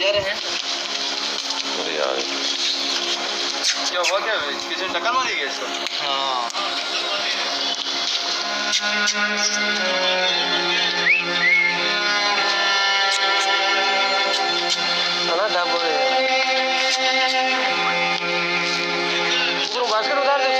कह रहे हैं अरे यार क्या हुआ, क्या किसी ने टक्कर मारी क्या इसको? हाँ भास्कर उतार दे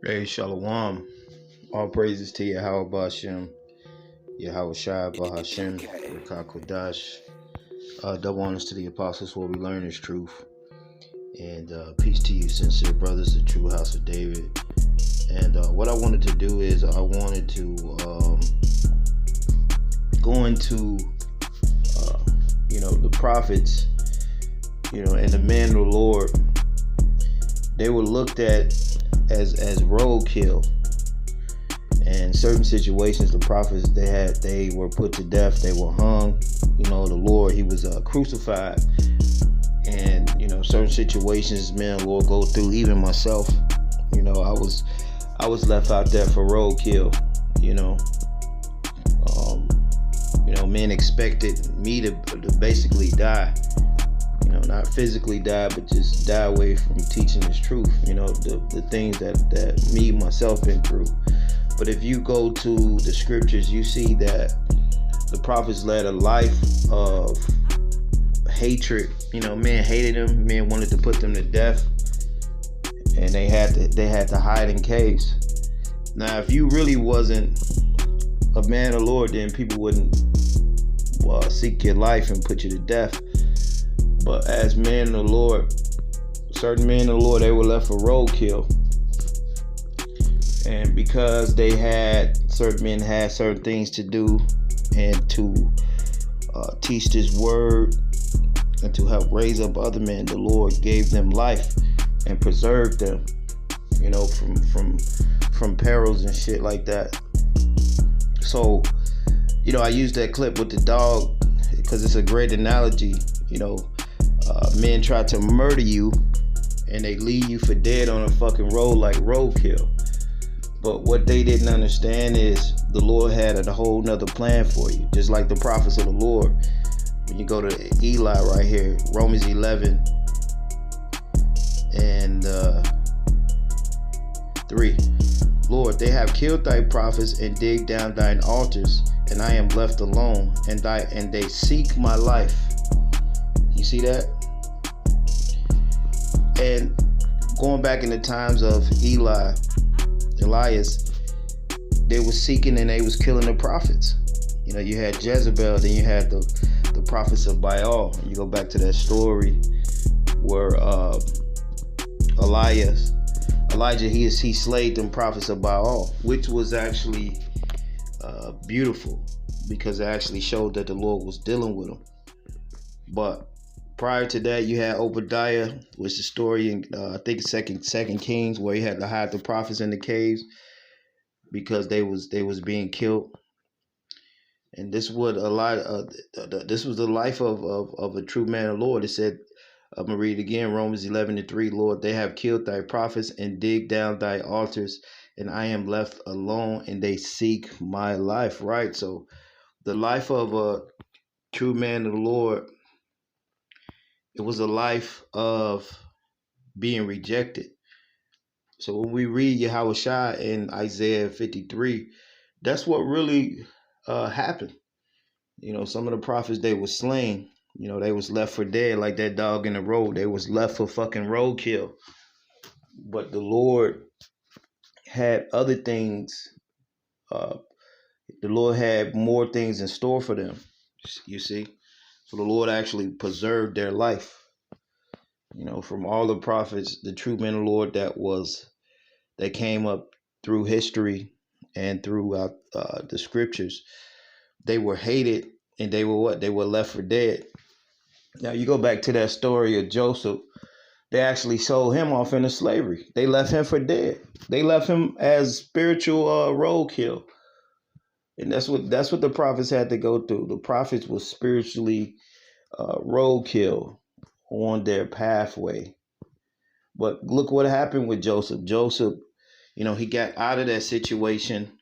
Hey, Shalom. All praises to Yahweh Bashem, Yahweh Shai Bahashem, Rekah Kodash. Double honors to the apostles where we learn his truth. And peace to you, sincere brothers, the true house of David. And what I wanted to do is I wanted to go into, the prophets, and the men of the Lord. They were looked at as roadkill. And certain situations, the prophets they were put to death, they were hung. The Lord, he was crucified. And certain situations, man, Lord, go through. Even myself, I was left out there for roadkill. Men expected me to basically die. Not physically die, but just die away from teaching this truth. The things that me, myself, been through. But if you go to the scriptures, you see that the prophets led a life of hatred. Men hated them. Men wanted to put them to death. And they had to hide in caves. Now, if you really wasn't a man of the Lord, then people wouldn't seek your life and put you to death. But as men of the Lord, certain men of the Lord, they were left for roadkill. And because certain men had certain things to do and to teach this word and to help raise up other men, the Lord gave them life and preserved them, from perils and shit like that. So, I use that clip with the dog because it's a great analogy. Men try to murder you and they leave you for dead on a fucking road like roadkill. But what they didn't understand is the Lord had a whole nother plan for you. Just like the prophets of the Lord. When you go to Eli right here, Romans 11 and 3. Lord, they have killed thy prophets and digged down thine altars, and I am left alone, and they seek my life. You see that? And going back in the times of Elias, they were seeking and they was killing the prophets. You know, you had Jezebel, then you had the prophets of Baal. You go back to that story where Elijah, he slayed them prophets of Baal, which was actually beautiful, because it actually showed that the Lord was dealing with them. But prior to that, you had Obadiah, which the story in I think Second Kings, where he had to hide the prophets in the caves because they was being killed. And this would this was the life of a true man of the Lord. It said, I'm gonna read it again, Romans 11:3. Lord, they have killed thy prophets and digged down thy altars, and I am left alone, and they seek my life. Right. So the life of a true man of the Lord, it was a life of being rejected. So when we read Yahushua in Isaiah 53, that's what really happened. You know, some of the prophets, they were slain. You know, they was left for dead, like that dog in the road. They was left for fucking roadkill. But the Lord had other things. The Lord had more things in store for them, you see. So the Lord actually preserved their life. You know, from all the prophets, the true men of the Lord that came up through history and throughout the scriptures, they were hated, and they were what? They were left for dead. Now you go back to that story of Joseph. They actually sold him off into slavery. They left him for dead. They left him as spiritual roadkill. And that's what the prophets had to go through. The prophets was spiritually roadkill on their pathway. But look what happened with Joseph. Joseph, you know, he got out of that situation,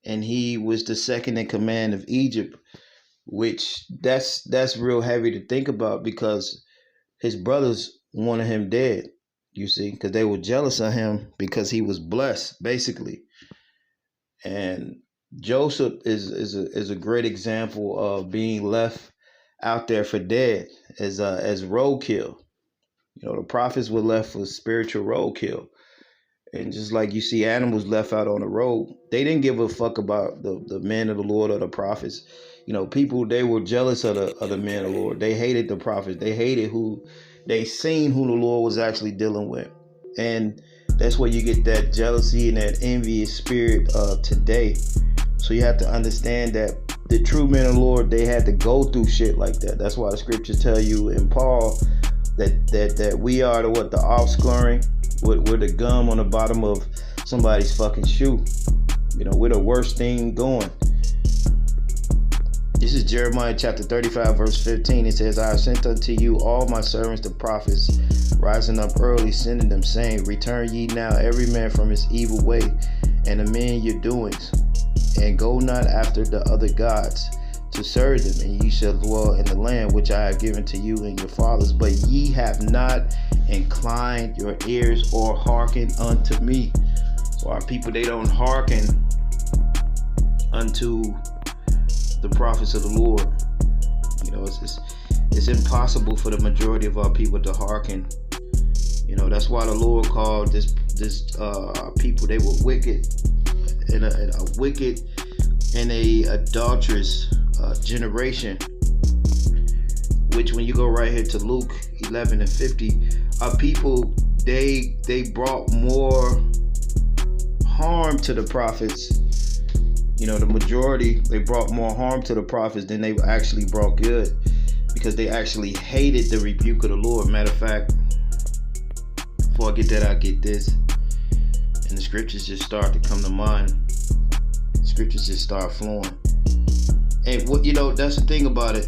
and he was the second in command of Egypt, which that's real heavy to think about, because his brothers wanted him dead, you see, because they were jealous of him because he was blessed, basically. And Joseph is a great example of being left out there for dead as roadkill. You know, the prophets were left for spiritual roadkill. And just like you see animals left out on the road, they didn't give a fuck about the men of the Lord or the prophets. You know, people, they were jealous of the men of the Lord. They hated the prophets. They hated they seen who the Lord was actually dealing with. And that's where you get that jealousy and that envious spirit today. So you have to understand that the true men of the Lord, they had to go through shit like that. That's why the scriptures tell you in Paul that we are the offscouring. We're the gum on the bottom of somebody's fucking shoe. You know, we're the worst thing going. This is Jeremiah chapter 35, verse 15. It says, I have sent unto you all my servants the prophets, rising up early, sending them, saying, return ye now every man from his evil way, and amend your doings, and go not after the other gods to serve them, and ye shall dwell in the land which I have given to you and your fathers. But ye have not inclined your ears or hearkened unto me. So our people, they don't hearken unto the prophets of the Lord. You know, it's impossible for the majority of our people to hearken. You know, that's why the Lord called this people, they were wicked, and a wicked and a adulterous generation. Which, when you go right here to Luke 11:50, our people, they brought more harm to the prophets. You know, the majority, they brought more harm to the prophets than they actually brought good, because they actually hated the rebuke of the Lord. Matter of fact, before I get that, I get this. And the scriptures just start to come to mind. The scriptures just start flowing. And what, you know, that's the thing about it.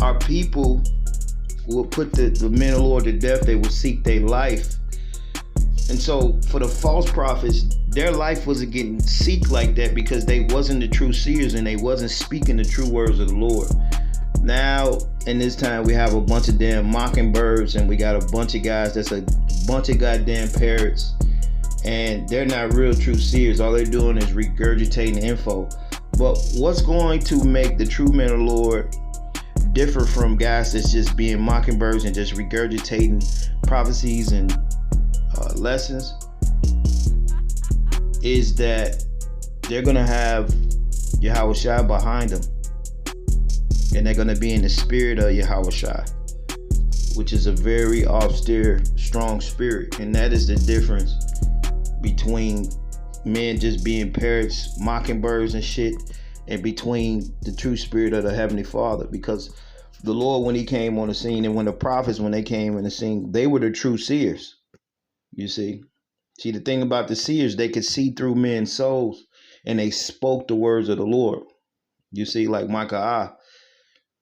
Our people will put the men of the Lord to death. They will seek their life. And so for the false prophets, their life wasn't getting seeked like that, because they wasn't the true seers and they wasn't speaking the true words of the Lord. Now, in this time, we have a bunch of damn mockingbirds, and we got a bunch of guys that's a bunch of goddamn parrots, and they're not real true seers. All they're doing is regurgitating info. But what's going to make the true men of the Lord differ from guys that's just being mockingbirds and just regurgitating prophecies and lessons is that they're going to have Yahweh Shai behind them. And they're going to be in the spirit of Yahweh Shai, which is a very austere, strong spirit. And that is the difference between men just being parrots, mockingbirds and shit, and between the true spirit of the Heavenly Father. Because the Lord, when he came on the scene, and when the prophets, when they came on the scene, they were the true seers. You see? See, the thing about the seers, they could see through men's souls, and they spoke the words of the Lord. You see, like Micaiah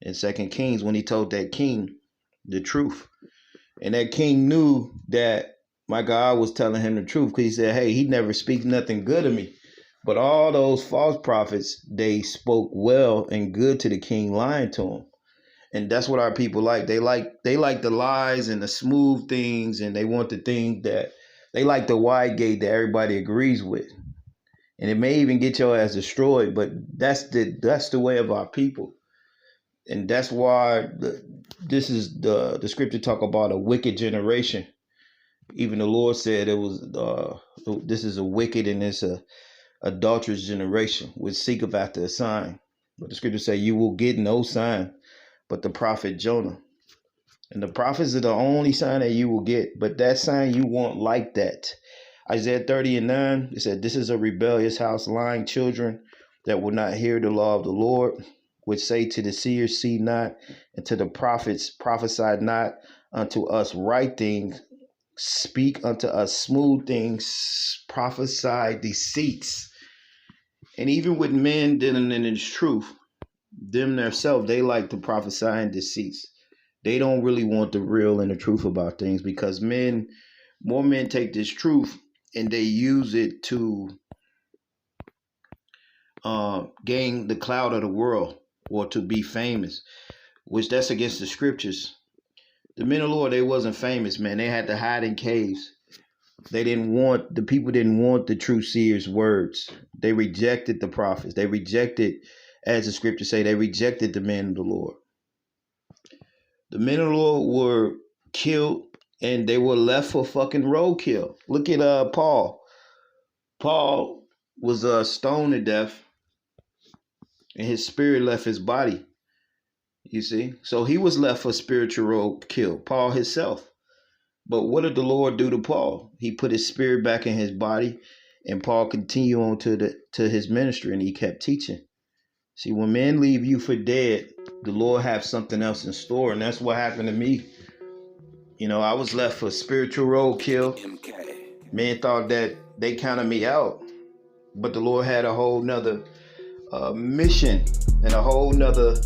in 2 Kings, when he told that king the truth. And that king knew that Micaiah was telling him the truth, because he said, hey, he never speaks nothing good of me. But all those false prophets, they spoke well and good to the king, lying to him. And that's what our people like. They like the lies and the smooth things, and they want the thing that they like, the wide gate that everybody agrees with. And it may even get your ass destroyed, but that's the way of our people. And that's why this is the scripture talk about a wicked generation. Even the Lord said it was this is a wicked and it's a adulterous generation which seeketh after a sign. But the scripture say you will get no sign but the prophet Jonah. And the prophets are the only sign that you will get. But that sign you want like that. Isaiah 30:9, it said, this is a rebellious house, lying children that will not hear the law of the Lord, which say to the seers, see not, and to the prophets, prophesy not, unto us right things, speak unto us smooth things, prophesy deceits. And even with men dealing in its truth, them themselves, they like to prophesy and deceits. They don't really want the real and the truth about things, because more men take this truth and they use it to gain the clout of the world or to be famous, which that's against the scriptures. The men of the Lord, they wasn't famous, man. They had to hide in caves. The people didn't want the true seers' words. They rejected the prophets. They rejected, as the scriptures say, they rejected the men of the Lord. The men of the Lord were killed, and they were left for fucking roadkill. Look at Paul. Paul was stoned to death, and his spirit left his body. You see? So he was left for spiritual roadkill, Paul himself. But what did the Lord do to Paul? He put his spirit back in his body, and Paul continued on to his ministry, and he kept teaching. See, when men leave you for dead, the Lord have something else in store, and that's what happened to me. You know, I was left for spiritual roadkill. Men thought that they counted me out, but the Lord had a whole nother mission and a whole nother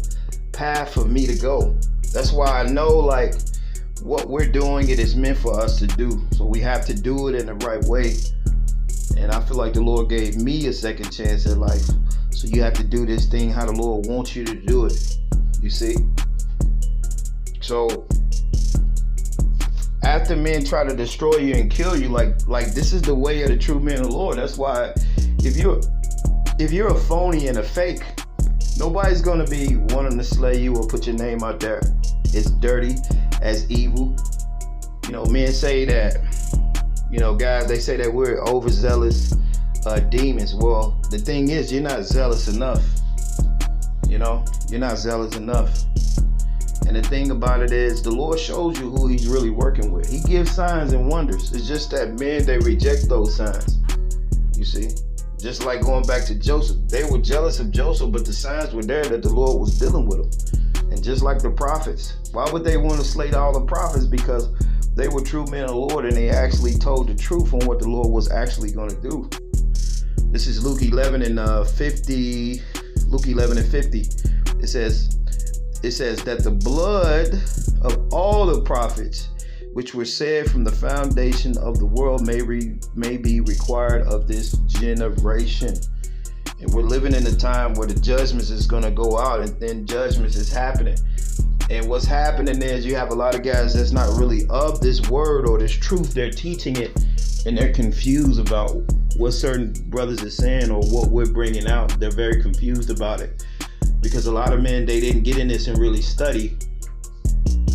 path for me to go. That's why I know, like, what we're doing, it is meant for us to do. So we have to do it in the right way. And I feel like the Lord gave me a second chance at life. So you have to do this thing how the Lord wants you to do it. You see? So after men try to destroy you and kill you, like this is the way of the true men of the Lord. That's why if you're a phony and a fake, nobody's gonna be wanting to slay you or put your name out there. It's dirty, as evil. You know, men say that, you know, guys, they say that we're overzealous demons. Well, the thing is, you're not zealous enough. You know, you're not zealous enough. And the thing about it is, the Lord shows you who he's really working with. He gives signs and wonders. It's just that men, they reject those signs. You see? Just like going back to Joseph. They were jealous of Joseph, but the signs were there that the Lord was dealing with them. And just like the prophets. Why would they want to slay all the prophets? Because they were true men of the Lord, and they actually told the truth on what the Lord was actually going to do. This is Luke 11 and 50. Luke 11 and 50. It says that the blood of all the prophets which were said from the foundation of the world may be required of this generation. And we're living in a time where the judgments is going to go out, and then judgments is happening. And what's happening is you have a lot of guys that's not really of this word or this truth. They're teaching it, and they're confused about what certain brothers are saying or what we're bringing out. They're very confused about it. because a lot of men, they didn't get in this and really study.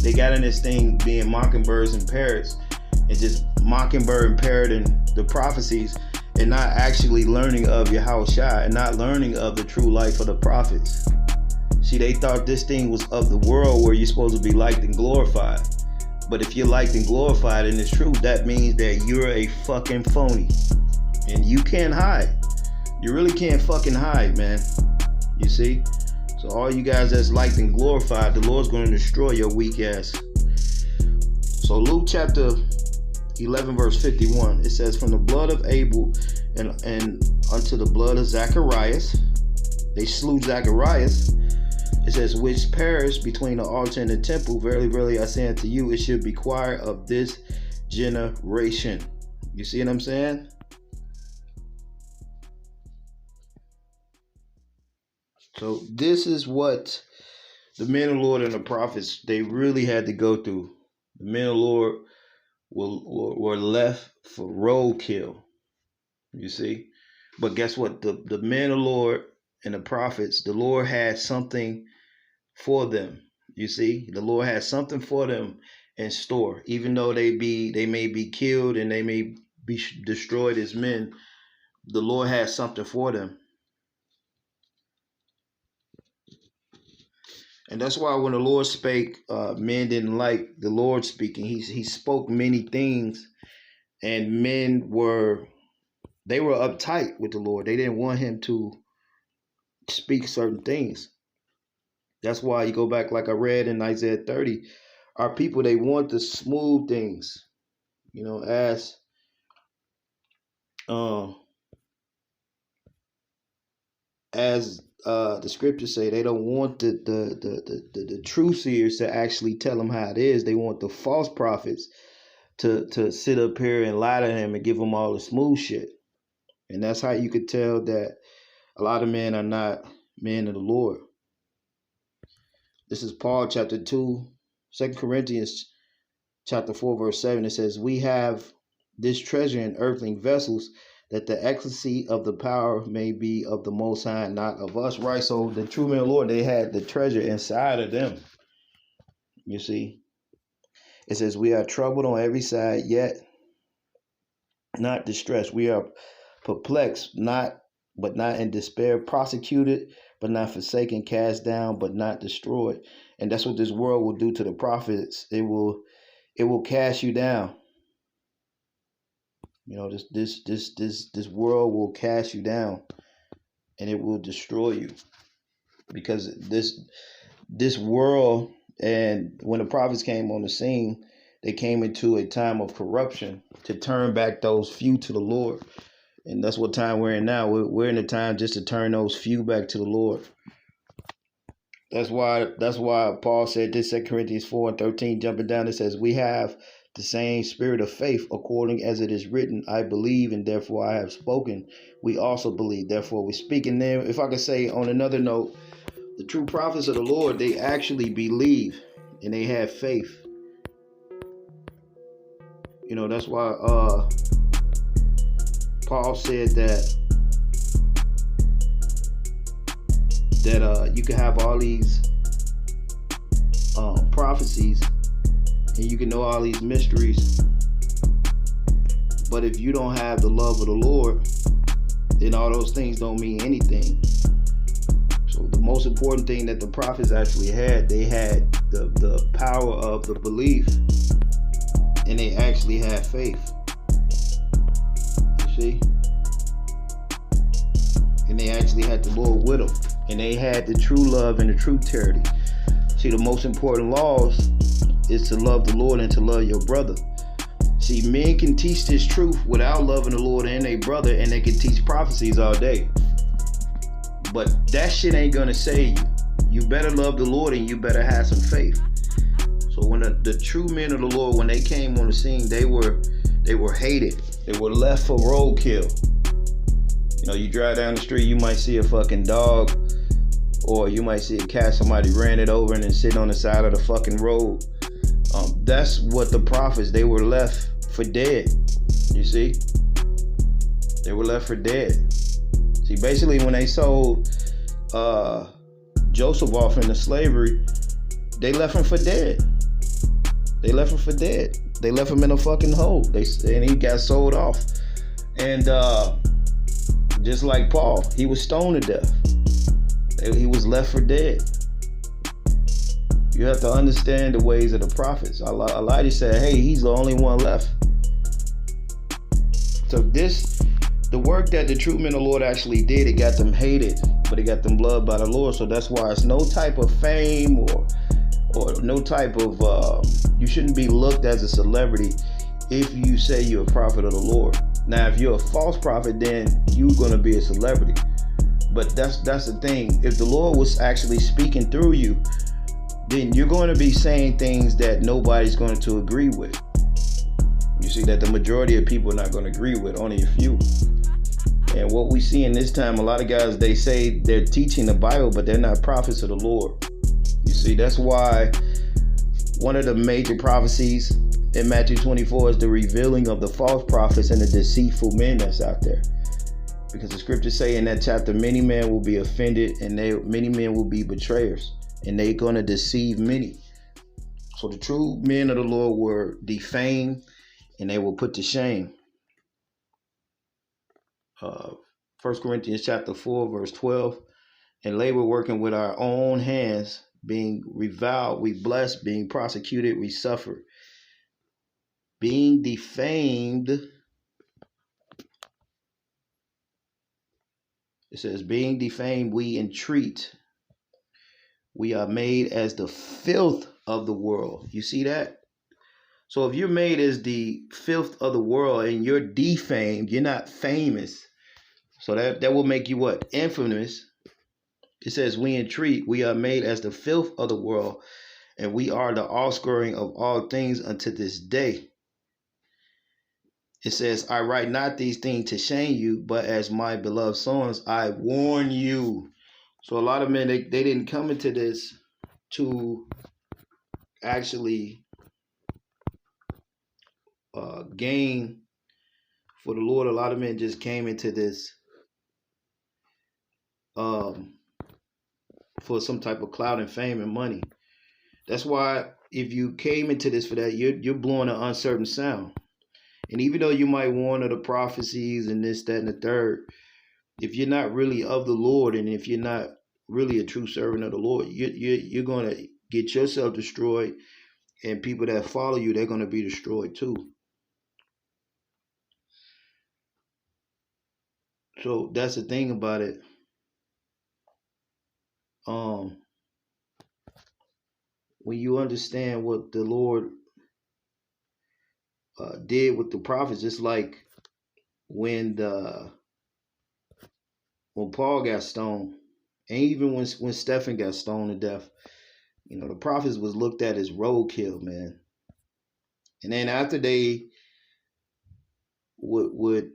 They got in this thing being mockingbirds and parrots, and just mockingbird and parroting the prophecies, and not actually learning of Yahushua, and not learning of the true life of the prophets. See, they thought this thing was of the world, where you're supposed to be liked and glorified. But if you're liked and glorified and it's true, that means that you're a fucking phony. And you can't hide. You really can't fucking hide, man. You see? So all you guys that's liked and glorified, the Lord's going to destroy your weak ass. So Luke chapter 11 verse 51, it says, from the blood of Abel and unto the blood of Zacharias, they slew Zacharias. It says, which perished between the altar and the temple. Verily, verily, I say unto you, it should be required of this generation. You see what I'm saying? So this is what the men of the Lord and the prophets, they really had to go through. The men of the Lord were left for roadkill. You see? But guess what? The men of the Lord and the prophets, the Lord had something for them. You see? The Lord had something for them in store. Even though they may be killed and they may be destroyed as men, the Lord has something for them. And that's why when the Lord spake, men didn't like the Lord speaking. He spoke many things, and men were uptight with the Lord. They didn't want him to speak certain things. That's why you go back, like I read in Isaiah 30, our people, they want the smooth things, as the scriptures say. They don't want the true seers to actually tell them how it is. They want the false prophets to sit up here and lie to them and give them all the smooth shit. And that's how you could tell that a lot of men are not men of the Lord. This is Paul chapter 2, 2 Corinthians chapter 4, verse 7. It says, we have this treasure in earthly vessels, that the excellency of the power may be of the Most High, not of us. Right? So the true men of the Lord, they had the treasure inside of them. You see? It says, we are troubled on every side, yet not distressed. We are perplexed, but not in despair, prosecuted, but not forsaken, cast down, but not destroyed. And that's what this world will do to the prophets. It will cast you down. This world will cast you down, and it will destroy you, because this world, and when the prophets came on the scene, they came into a time of corruption to turn back those few to the Lord. And that's what time we're in now. We're in a time just to turn those few back to the Lord. That's why Paul said this, 2 Corinthians 4:13, jumping down, it says, we have the same spirit of faith, according as it is written, I believe, and therefore I have spoken. We also believe, therefore we speak. And then, if I could say on another note, the true prophets of the Lord, they actually believe and they have faith. That's why Paul said that you can have all these prophecies, and you can know all these mysteries, but if you don't have the love of the Lord, then all those things don't mean anything. So the most important thing that the prophets actually had, they had the power of the belief, and they actually had faith. You see? And they actually had the Lord with them, and they had the true love and the true charity. See, the most important laws is to love the Lord and to love your brother. See, men can teach this truth without loving the Lord and their brother, and they can teach prophecies all day. But that shit ain't gonna save you. You better love the Lord, and you better have some faith. So when the true men of the Lord, when they came on the scene, they were hated. They were left for roadkill. You drive down the street, you might see a fucking dog, or you might see a cat, somebody ran it over and then sitting on the side of the fucking road. That's what the prophets, they were left for dead. You see? They were left for dead. See, basically when they sold Joseph off into slavery, they left him for dead. They left him for dead. They left him in a fucking hole. And he got sold off. And just like Paul, he was stoned to death. He was left for dead. You have to understand the ways of the prophets. Elijah said, hey, he's the only one left. So the work that the true men of the Lord actually did, it got them hated, but it got them loved by the Lord. So that's why it's no type of fame or no type of, you shouldn't be looked as a celebrity if you say you're a prophet of the Lord. Now, if you're a false prophet, then you're going to be a celebrity. But that's the thing. If the Lord was actually speaking through you, then you're going to be saying things that nobody's going to agree with. You see that the majority of people are not going to agree with, only a few. And what we see in this time, a lot of guys, they say they're teaching the Bible, but they're not prophets of the Lord. You see, that's why one of the major prophecies in Matthew 24 is the revealing of the false prophets and the deceitful men that's out there. Because the scriptures say in that chapter, many men will be offended and many men will be betrayers, and they're going to deceive many. So the true men of the Lord were defamed and they were put to shame. 1 Corinthians chapter 4, verse 12. And labor working with our own hands, being reviled, we bless, being prosecuted, we suffer. Being defamed, it says, being defamed, we entreat. We are made as the filth of the world. You see that? So if you're made as the filth of the world and you're defamed, you're not famous. So that will make you what? Infamous. It says, we entreat, we are made as the filth of the world, and we are the offscouring of all things unto this day. It says, I write not these things to shame you, but as my beloved sons, I warn you. So a lot of men, they didn't come into this to actually gain for the Lord. A lot of men just came into this for some type of clout and fame and money. That's why if you came into this for that, you're blowing an uncertain sound. And even though you might warn of the prophecies and this, that, and the third, if you're not really of the Lord, and if you're not really a true servant of the Lord, you're going to get yourself destroyed, and people that follow you, they're going to be destroyed too. So that's the thing about it. When you understand what the Lord did with the prophets, it's like when Paul got stoned, and even when Stephen got stoned to death, you know, the prophets was looked at as roadkill, man. And then after they would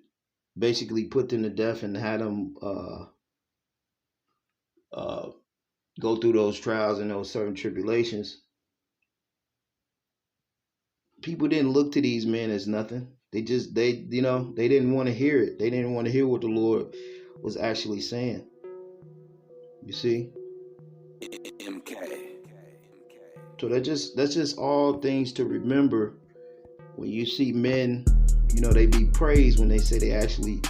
basically put them to death and had them go through those trials and those certain tribulations, people didn't look to these men as nothing. They didn't want to hear it. They didn't want to hear what the Lord was actually saying. You see? So that's just all things to remember when you see men, you know, they be praised when they say they actually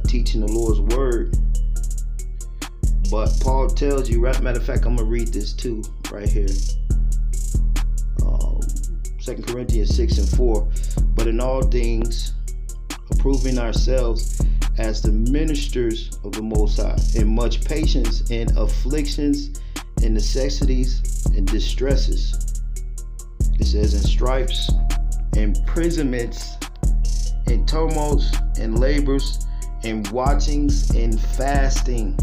teaching the Lord's word. But Paul tells you, right? Matter of fact, I'm going to read this too, right here. 2 Corinthians 6:4. But in all things, approving ourselves as the ministers of the Most High, in much patience, in afflictions, in necessities, in distresses. It says in stripes, imprisonments, in tumults, in labors, in watchings, in fasting.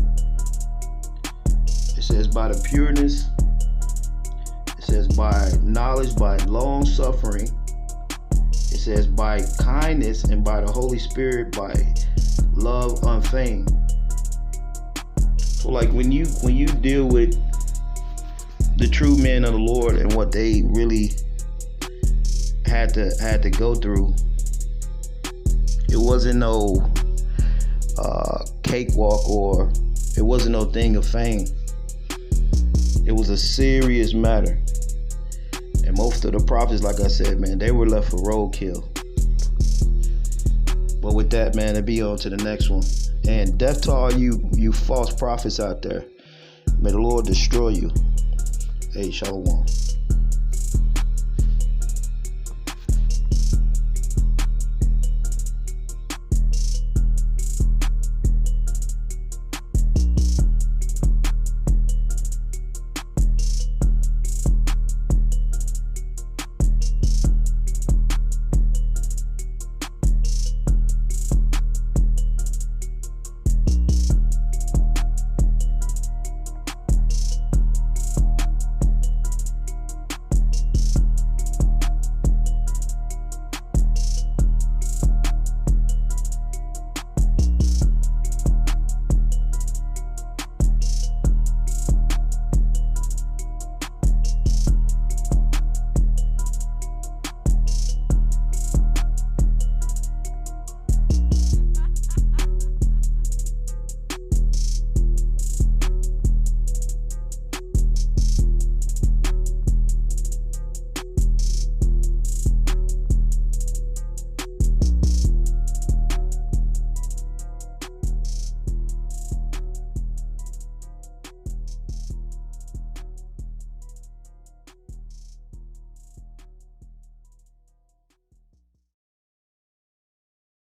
It says by the pureness. It says by knowledge, by long suffering. It says by kindness, and by the Holy Spirit, by love unfeigned. So like when you deal with the true men of the Lord and what they really had to go through, it wasn't no cakewalk, or it wasn't no thing of fame. It was a serious matter. And most of the prophets, like I said, man, they were left for roadkill. But with that, man, it'll be on to the next one. And death to all you false prophets out there. May the Lord destroy you. Hey, shalom.